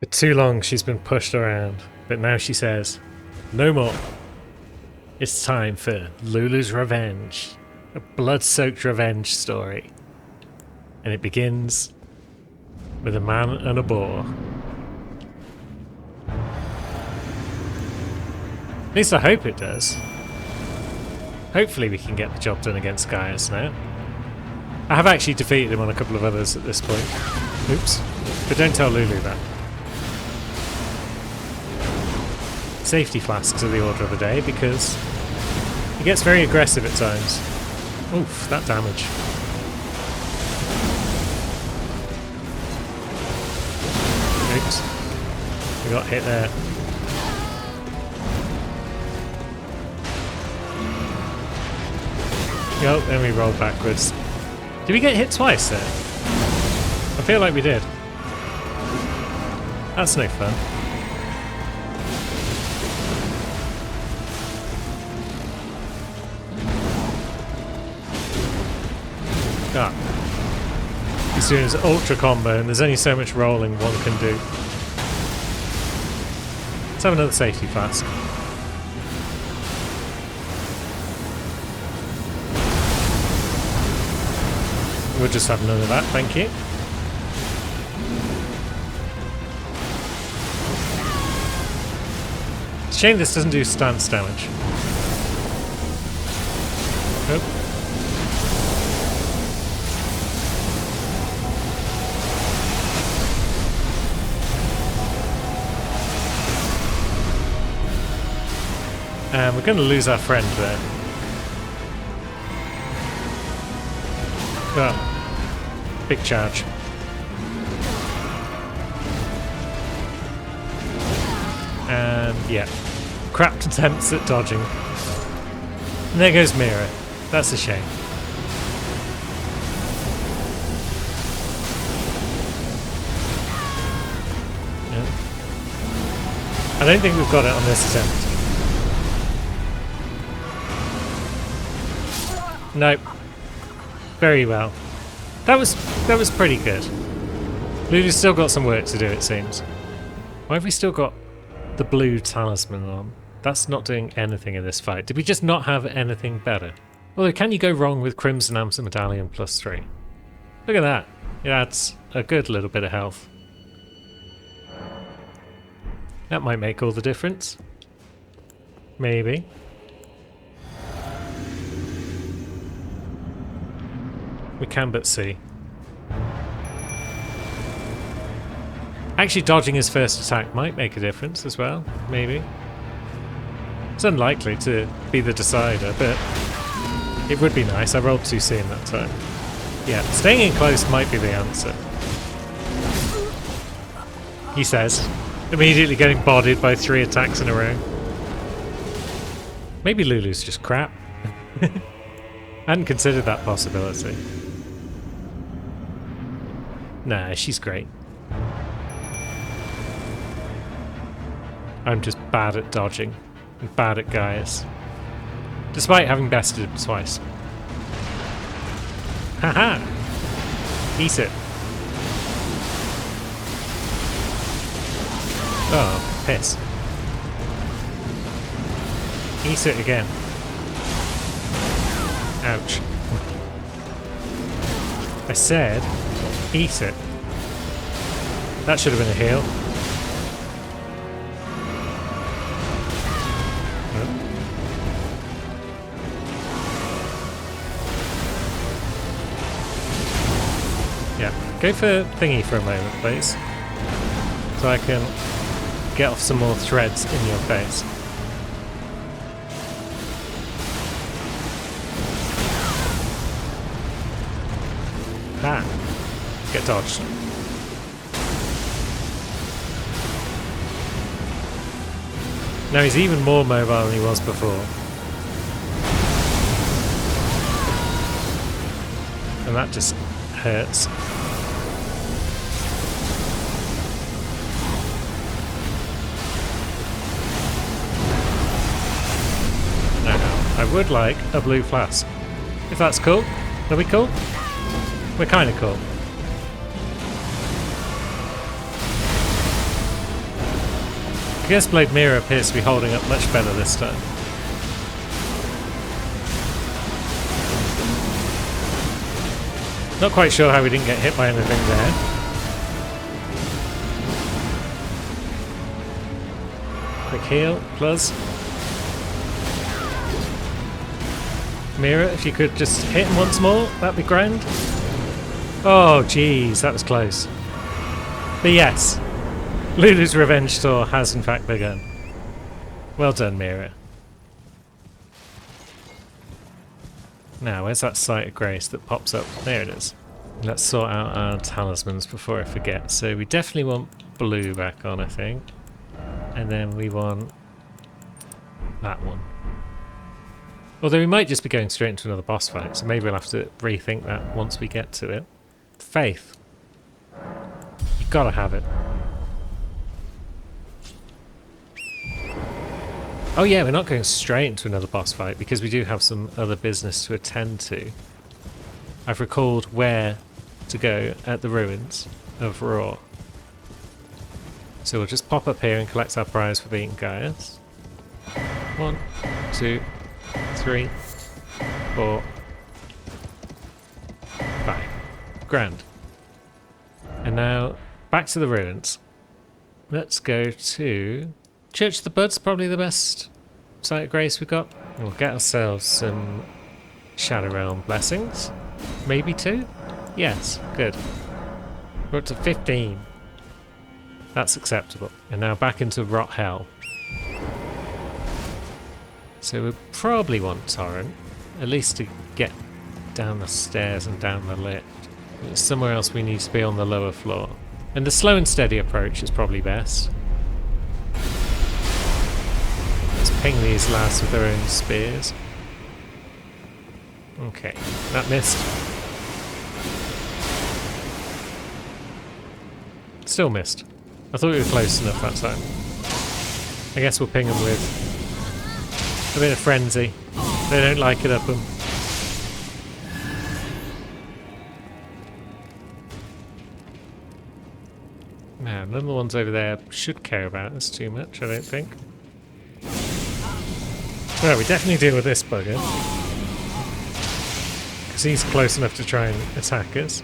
For too long she's been pushed around, but now she says, no more. It's time for Lulu's Revenge. A blood-soaked revenge story. And it begins with a man and a boar. At least I hope it does. Hopefully we can get the job done against Gaius now. I have actually defeated him on a couple of others at this point. Oops. But don't tell Lulu that. Safety flasks are the order of the day because he gets very aggressive at times. Oof, that damage. Oops. We got hit there. Oh, then we rolled backwards. Did we get hit twice there? I feel like we did. That's no fun. Ah. He's doing his ultra combo and there's only so much rolling one can do. Let's have another safety flask. We'll just have none of that, thank you. Shame this doesn't do stance damage. Nope. And we're going to lose our friend there. Oh. Big charge. And yeah, crapped attempts at dodging. And there goes Mira. That's a shame. Yeah. I don't think we've got it on this attempt. Nope. Very well. That was pretty good. Lulu's still got some work to do, it seems. Why have we still got the blue talisman on? That's not doing anything in this fight. Did we just not have anything better? Although, can you go wrong with Crimson Amsa Medallion +3? Look at that. It adds a good little bit of health. That might make all the difference. Maybe. We can but see. Actually, dodging his first attack might make a difference as well, maybe. It's unlikely to be the decider, but it would be nice. I rolled too soon that time. Yeah, staying in close might be the answer. He says, immediately getting bodied by 3 attacks in a row. Maybe Lulu's just crap. I hadn't considered that possibility. Nah, she's great. I'm just bad at dodging and bad at Gaius. Despite having bested him twice. Haha! Eat it. Oh, piss. Eat it again. Ouch. I said, eat it. That should have been a heal. Yeah, go for thingy for a moment, please. So I can get off some more threads in your face. Ah, get dodged. Now he's even more mobile than he was before. And that just hurts. Now, I would like a blue flask. If that's cool. Are we cool? We're kind of cool. Gearblade Mira appears to be holding up much better this time. Not quite sure how we didn't get hit by anything there. Quick heal, plus. Mira, if you could just hit him once more, that'd be grand. Oh, jeez, that was close. But yes, Lulu's revenge tour has in fact begun. Well done, Mira. Now, where's that Site of Grace that pops up? There it is. Let's sort out our talismans before I forget. So we definitely want blue back on, I think. And then we want that one. Although we might just be going straight into another boss fight, so maybe we'll have to rethink that once we get to it. Faith. You've got to have it. Oh yeah, we're not going straight into another boss fight because we do have some other business to attend to. I've recalled where to go at the ruins of Roar. So we'll just pop up here and collect our prize for beating Gaius. 1, 2, 3, 4, 5. Grand. And now back to the ruins. Let's go to Church of the Bud's probably the best Site of Grace we've got. We'll get ourselves some Shadow Realm blessings. Maybe 2? Yes, good. We're up to 15. That's acceptable. And now back into Rot Hell. So we probably want Torrent, at least to get down the stairs and down the lift. There's somewhere else we need to be on the lower floor. And the slow and steady approach is probably best. Ping these lads with their own spears. Okay, that missed. Still missed. I thought we were close enough that time. I guess we'll ping them with a bit of frenzy. They don't like it up them. Now, none of the ones over there should care about us too much, I don't think. Well, we definitely deal with this bugger. Because he's close enough to try and attack us.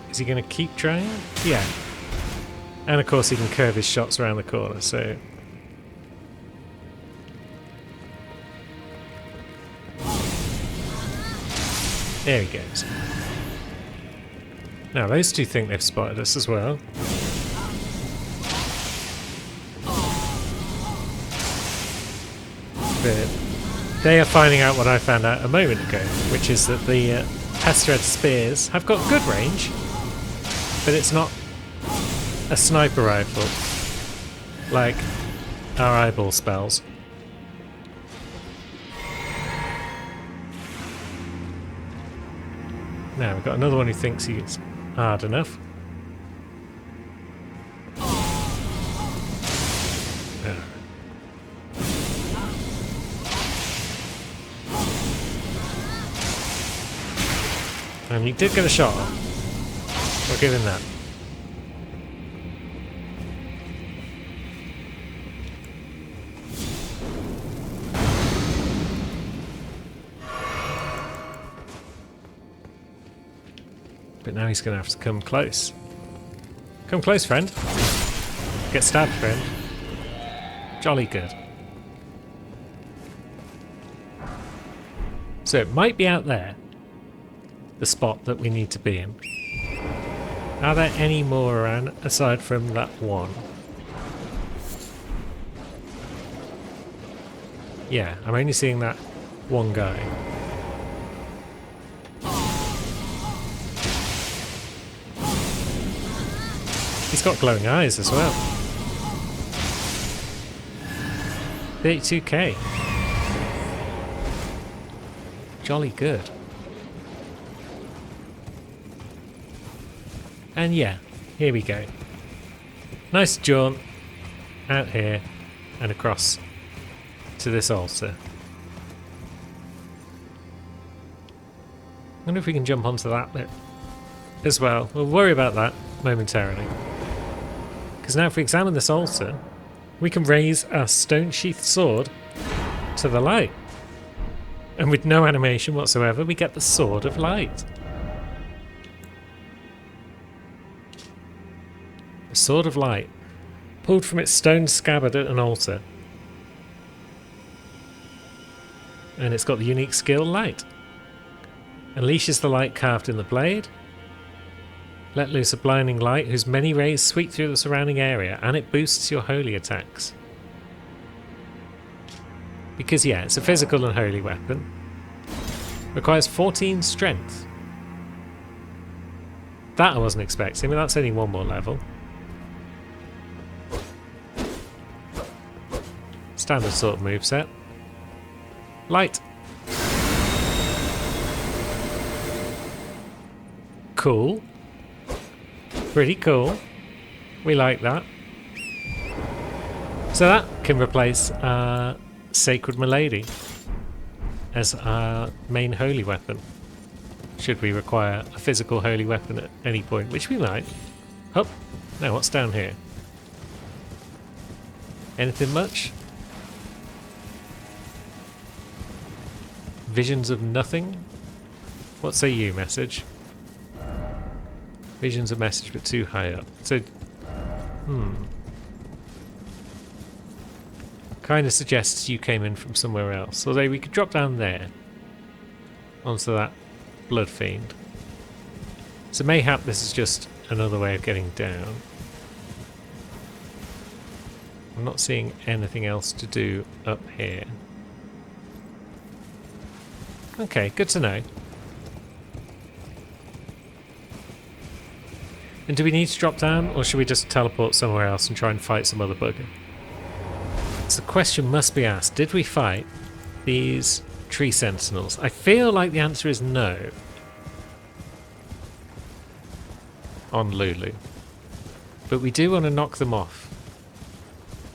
Is he going to keep trying? Yeah. And of course he can curve his shots around the corner, so... There he goes. Now those two think they've spotted us as well. But they are finding out what I found out a moment ago, which is that the Pestred spears have got good range, but it's not a sniper rifle like our eyeball spells. Now we've got another one who thinks he's hard enough. And he did get a shot off. We'll give him that. But now he's going to have to come close. Come close, friend. Get stabbed, friend. Jolly good. So it might be out there. The spot that we need to be in. Are there any more around aside from that one? Yeah, I'm only seeing that one guy. He's got glowing eyes as well. 32k. Jolly good. And yeah, here we go. Nice jaunt out here and across to this altar. I wonder if we can jump onto that bit as well. We'll worry about that momentarily. Because now if we examine this altar, we can raise our stone-sheathed sword to the light. And with no animation whatsoever, we get the Sword of Light. The Sword of Light, pulled from its stone scabbard at an altar. And it's got the unique skill Light. Unleashes the light carved in the blade. Let loose a blinding light whose many rays sweep through the surrounding area, and it boosts your holy attacks. Because yeah, it's a physical and holy weapon. Requires 14 strength. That I wasn't expecting, but that's only one more level. Standard sort of moveset. Light. Cool. Pretty cool. We like that. So that can replace Sacred Milady as our main holy weapon. Should we require a physical holy weapon at any point, which we might. Oh, now what's down here? Anything much? Visions of nothing? What say you, message? Visions of message, but too high up. So, kind of suggests you came in from somewhere else. Although we could drop down there onto that blood fiend. So mayhap this is just another way of getting down. I'm not seeing anything else to do up here. Okay, good to know. And do we need to drop down, or should we just teleport somewhere else and try and fight some other bugger? So the question must be asked, did we fight these tree sentinels? I feel like the answer is no. On Lulu. But we do want to knock them off.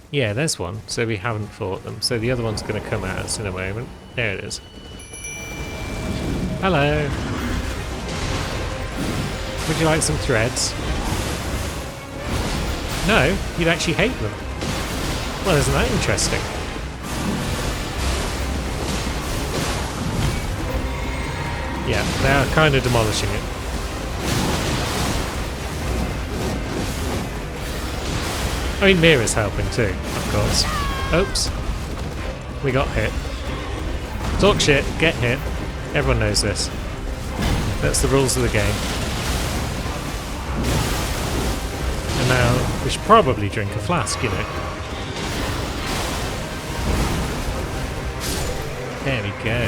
Yeah, there's one, so we haven't fought them. So the other one's going to come at us in a moment. There it is. Hello. Would you like some threads? No, you'd actually hate them. Well, isn't that interesting? Yeah, they are kind of demolishing it. I mean, Mira's helping too, of course. Oops. We got hit. Talk shit, get hit. Everyone knows this. That's the rules of the game. And now, we should probably drink a flask, you know. There we go.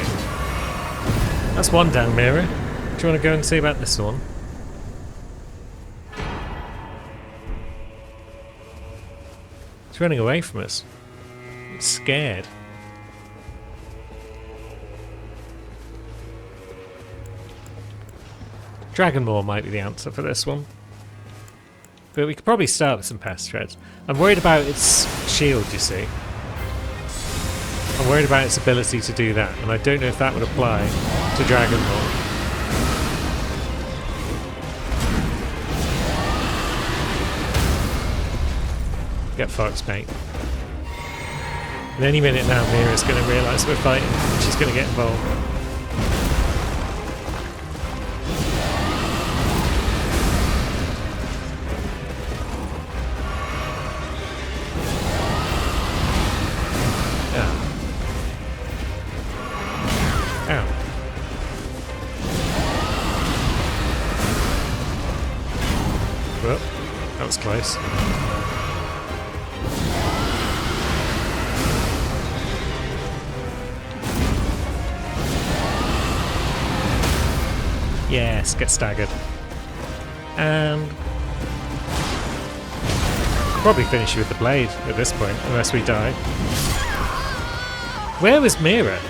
That's one down, Mira. Do you want to go and see about this one? It's running away from us. It's scared. Dragon Maw might be the answer for this one. But we could probably start with some pest threads. I'm worried about its shield, you see. I'm worried about its ability to do that, and I don't know if that would apply to Dragon Maw. Get fucked, mate. And any minute now, Mira's going to realise we're fighting, and she's going to get involved. Close. Yes, get staggered. And probably finish you with the blade at this point, unless we die. Where was Mira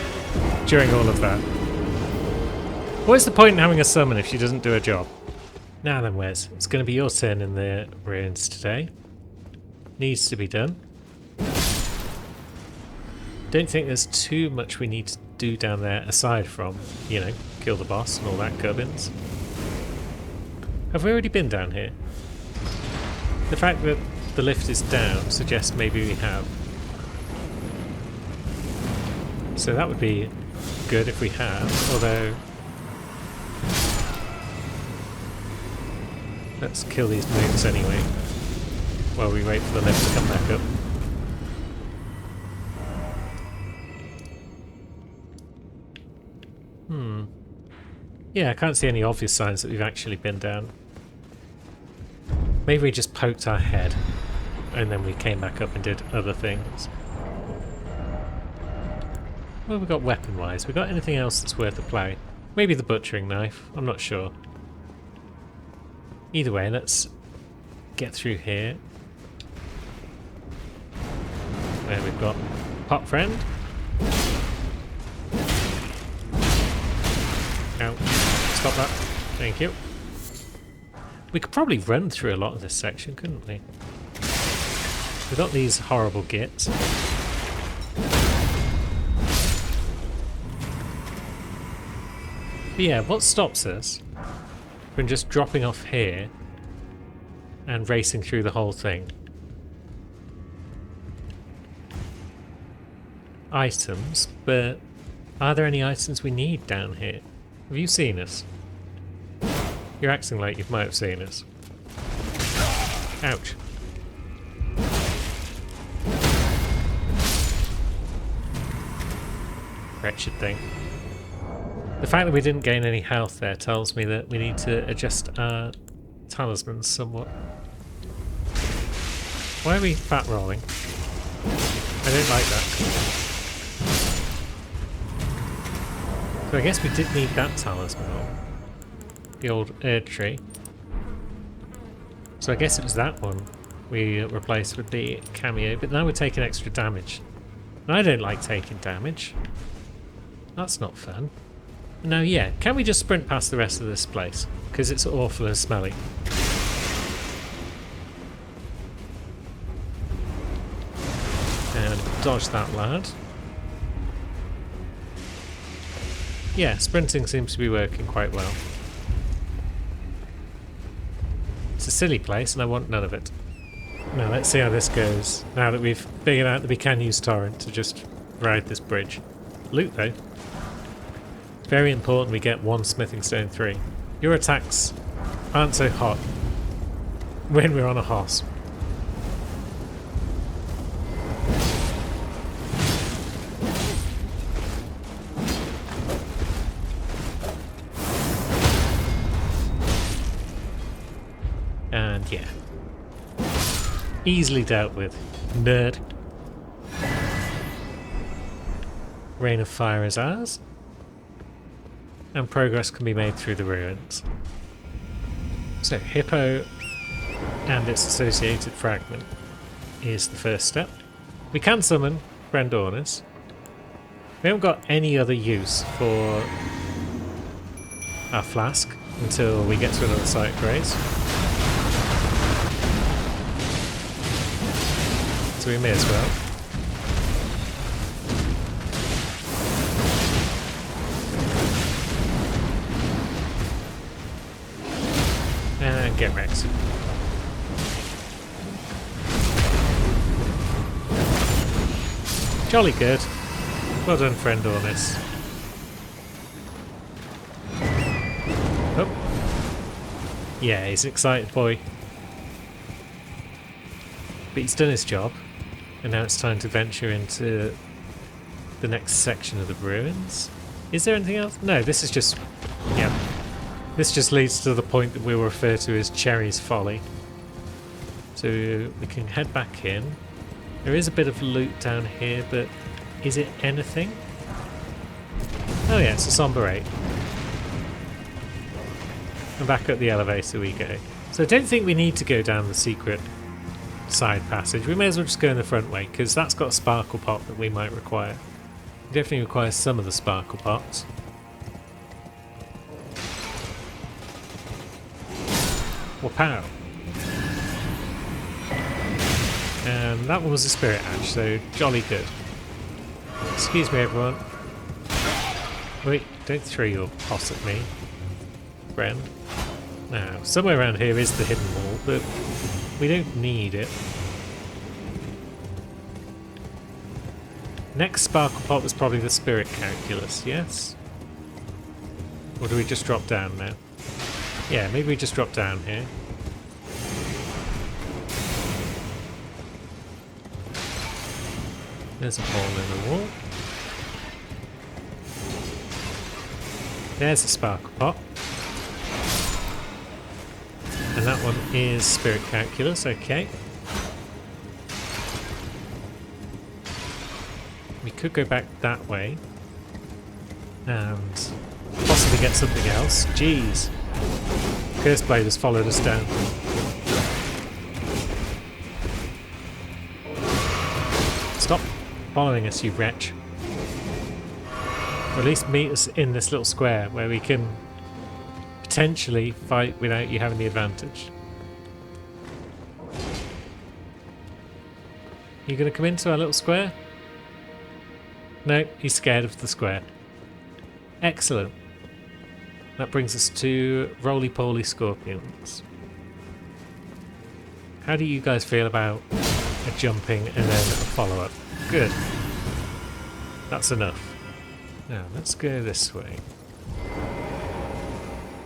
during all of that? What's the point in having a summon if she doesn't do her job? Now then, Wes, it's going to be your turn in the ruins today. Needs to be done. Don't think there's too much we need to do down there aside from, you know, kill the boss and all that gubbins. Have we already been down here? The fact that the lift is down suggests maybe we have. So that would be good if we have, although... Let's kill these moons anyway, while we wait for the lift to come back up. Yeah, I can't see any obvious signs that we've actually been down. Maybe we just poked our head, and then we came back up and did other things. What have we got weapon-wise? We got anything else that's worth a play? Maybe the butchering knife, I'm not sure. Either way, let's get through here. There we've got Pop Friend. Ow. Stop that. Thank you. We could probably run through a lot of this section, couldn't we? We've got these horrible gits. But yeah, what stops us from just dropping off here and racing through the whole thing? Items, but are there any items we need down here? Have you seen us? You're acting like you might have seen us. Ouch. Wretched thing. The fact that we didn't gain any health there tells me that we need to adjust our talismans somewhat. Why are we fat rolling? I don't like that. So I guess we did need that talisman on. The old Erd tree. So I guess it was that one we replaced with the cameo, but now we're taking extra damage. And I don't like taking damage. That's not fun. Now yeah, can we just sprint past the rest of this place? Because it's awful and smelly. And dodge that lad. Yeah, sprinting seems to be working quite well. It's a silly place and I want none of it. Now let's see how this goes, now that we've figured out that we can use Torrent to just ride this bridge. Loot though. Very important we get one Smithing Stone 3. Your attacks aren't so hot when we're on a horse. And yeah. Easily dealt with. Nerd. Rain of Fire is ours. And progress can be made through the ruins. So Hippo and its associated fragment is the first step. We can summon Brandornis. We haven't got any other use for our flask until we get to another site graze. So we may as well. And get wrecked. Jolly good. Well done, friend Ornis. Oh. Yeah, he's an excited boy. But he's done his job. And now it's time to venture into the next section of the ruins. Is there anything else? No, this is just... yeah. This just leads to the point that we will refer to as Cherry's Folly. So we can head back in. There is a bit of loot down here, but is it anything? Oh yeah, it's a Somber 8. And back up the elevator we go. So I don't think we need to go down the secret side passage. We may as well just go in the front way, because that's got a sparkle pot that we might require. We definitely require some of the sparkle pots. Wapow! And that one was a spirit hatch, so jolly good. Excuse me, everyone. Wait, don't throw your pot at me, friend. Now, somewhere around here is the hidden wall, but We don't need it. Next sparkle pot was probably the spirit calculus, yes? Or do we just drop down now? Yeah, maybe we just drop down here. There's a hole in the wall. There's a sparkle pot. And that one is spirit calculus, okay. We could go back that way and possibly get something else. Jeez. Curse Blade has followed us down. Stop following us, you wretch. Or at least meet us in this little square where we can potentially fight without you having the advantage. You gonna come into our little square? No, he's scared of the square. Excellent. That brings us to roly-poly scorpions. How do you guys feel about a jumping and then a follow-up? Good. That's enough. Now, let's go this way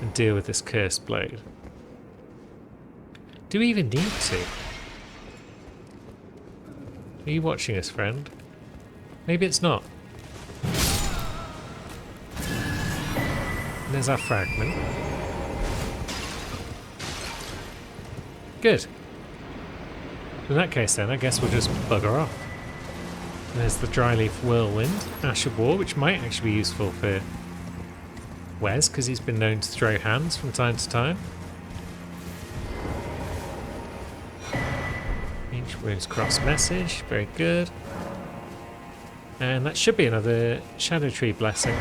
and deal with this Cursed Blade. Do we even need to? Are you watching us, friend? Maybe it's not. And there's our fragment. Good. In that case then, I guess we'll just bugger off. And there's the Dryleaf Whirlwind, Ash of War, which might actually be useful for Wes, because he's been known to throw hands from time to time. Ancient Runes Cross Message, very good. And that should be another Shadow Tree Blessing.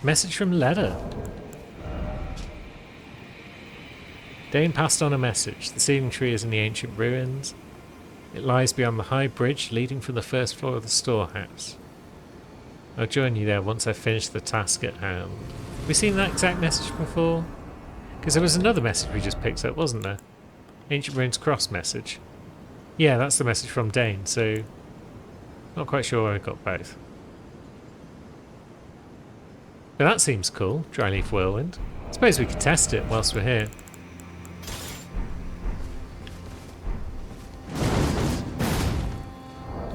Message from Leda. Dane passed on a message. The seeding tree is in the ancient ruins. It lies beyond the high bridge leading from the first floor of the storehouse. I'll join you there once I've finished the task at hand. Have we seen that exact message before? Because there was another message we just picked up, wasn't there? Ancient Ruins Cross message. Yeah, that's the message from Dane, so not quite sure where I got both. But that seems cool, Dryleaf Whirlwind. I suppose we could test it whilst we're here.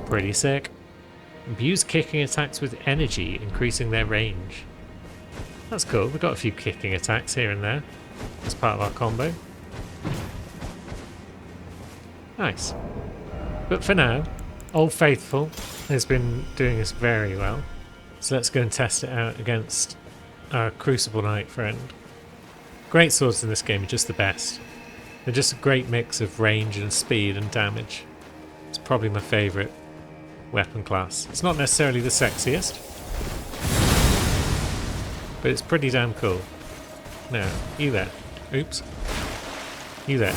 Pretty sick. Abuse kicking attacks with energy, increasing their range. That's cool, we've got a few kicking attacks here and there as part of our combo. Nice. But for now, Old Faithful has been doing us very well. So let's go and test it out against our Crucible Knight friend. Great swords in this game are just the best. They're just a great mix of range and speed and damage. It's probably my favourite weapon class. It's not necessarily the sexiest, but it's pretty damn cool. Now, you there. Oops. You there.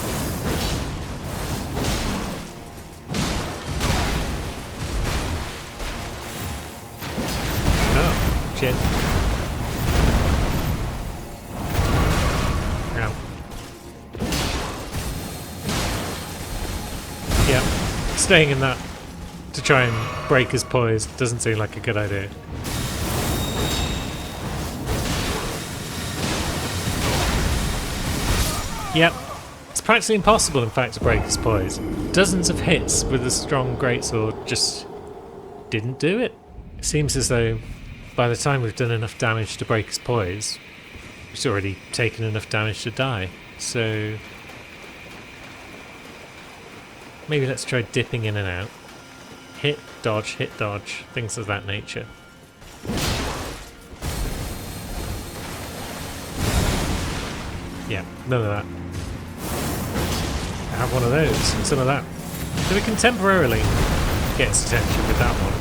Oh, shit. Ow. Yeah, staying in that to try and break his poise doesn't seem like a good idea. Yep, it's practically impossible in fact to break his poise. Dozens of hits with a strong greatsword just didn't do it. It seems as though by the time we've done enough damage to break his poise, he's already taken enough damage to die. So maybe let's try dipping in and out. Hit, dodge, things of that nature. Yeah, none of that. I have one of those, and some of that. So we can temporarily get his attention with that one.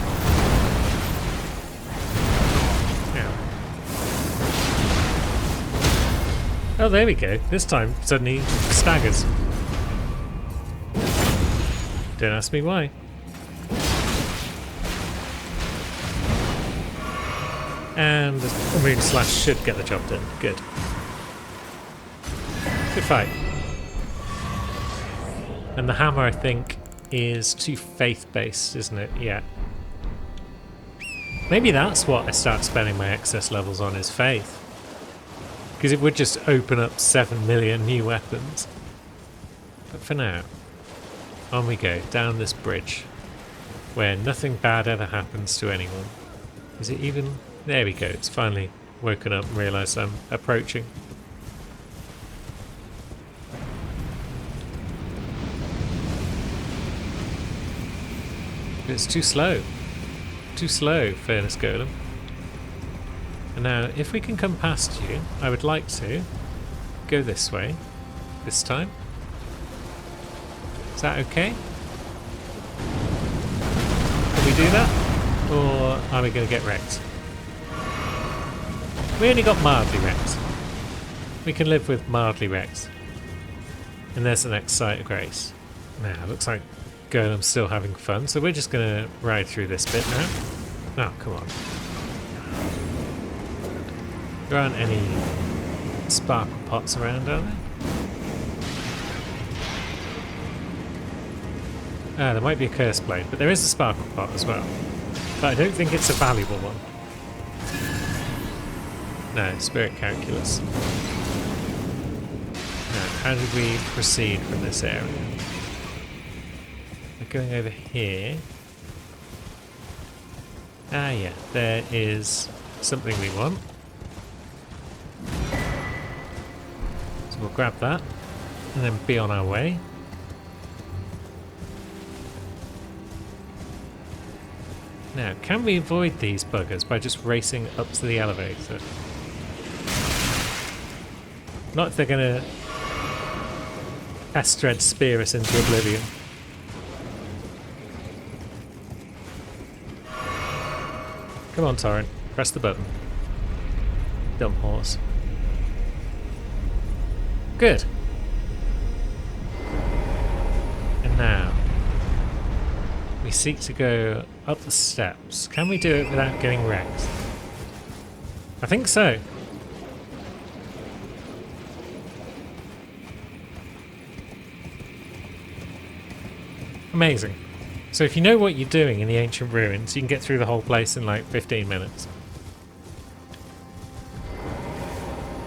Yeah. Oh, there we go. This time, suddenly staggers. Don't ask me why. And the Moon Slash should get the job done. Good. Good fight. And the hammer, I think, is too faith-based, isn't it? Yeah. Maybe that's what I start spending my excess levels on, is faith. Because it would just open up 7 million new weapons. But for now, on we go, down this bridge, where nothing bad ever happens to anyone. Is it even... There we go, it's finally woken up and realised I'm approaching. It's too slow. Too slow, Furnace Golem. And now, if we can come past you, I would like to go this way, this time. Is that okay? Can we do that? Or are we going to get wrecked? We only got mildly wrecked. We can live with mildly wrecked. And there's the next site of grace. Now, looks like Golem's still having fun, so we're just going to ride through this bit now. Oh, come on. There aren't any sparkle pots around, are there? Ah, there might be a curse blade, but there is a sparkle pot as well. But I don't think it's a valuable one. No, spirit calculus. Now, how did we proceed from this area? We're going over here. Ah, yeah, there is something we want. So we'll grab that and then be on our way. Now, can we avoid these buggers by just racing up to the elevator? Not if they're going to Astrid spear us into oblivion. Come on, Torrent. Press the button. Dumb horse. Good. And now, we seek to go up the steps. Can we do it without getting wrecked? I think so. Amazing. So if you know what you're doing in the ancient ruins, you can get through the whole place in like 15 minutes.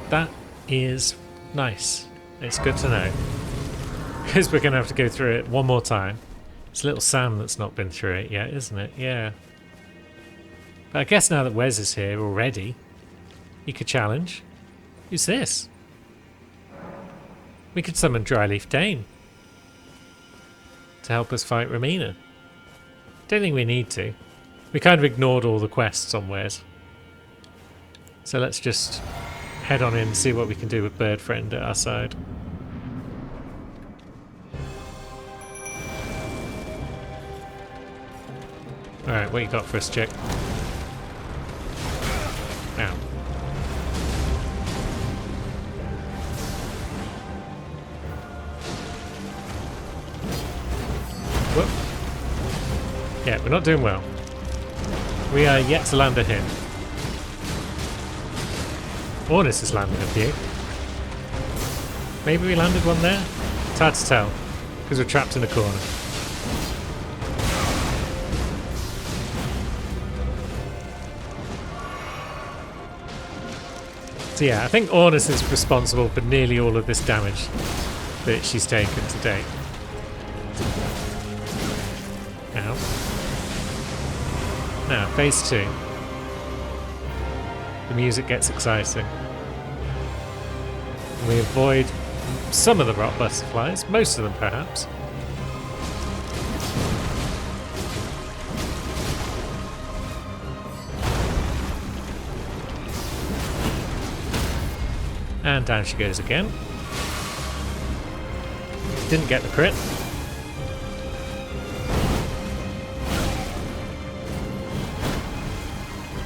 That is nice. It's good to know. Because we're going to have to go through it one more time. It's little Sam that's not been through it yet, isn't it? Yeah. But I guess now that Wes is here already, he could challenge. Who's this? We could summon Dryleaf Dane to help us fight Romina. Don't think we need to. We kind of ignored all the quests on Wes. So let's just head on in and see what we can do with Bird Friend at our side. Alright, what you got for us, chick? Ow. Whoop. Yeah, we're not doing well. We are yet to land a hit. Ornis has landed a few. Maybe we landed one there? It's hard to tell, because we're trapped in a corner. So yeah, I think Ornis is responsible for nearly all of this damage that she's taken to date. Now, phase 2. The music gets exciting. We avoid some of the rot butterflies, most of them perhaps. And down she goes again. Didn't get the crit.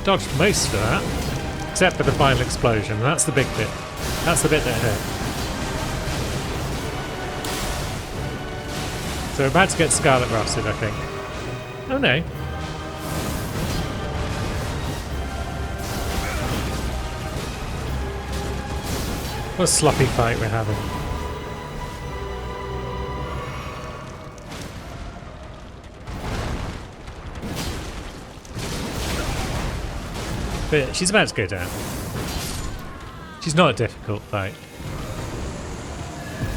Dodged most of that, except for the final explosion. That's the big bit. That's the bit that hurt. So we're about to get Scarlet Rusted, I think. Oh no. What a sloppy fight we're having. But she's about to go down. She's not a difficult fight.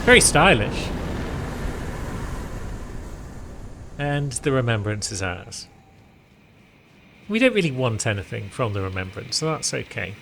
Very stylish. And the Remembrance is ours. We don't really want anything from the Remembrance, so that's okay.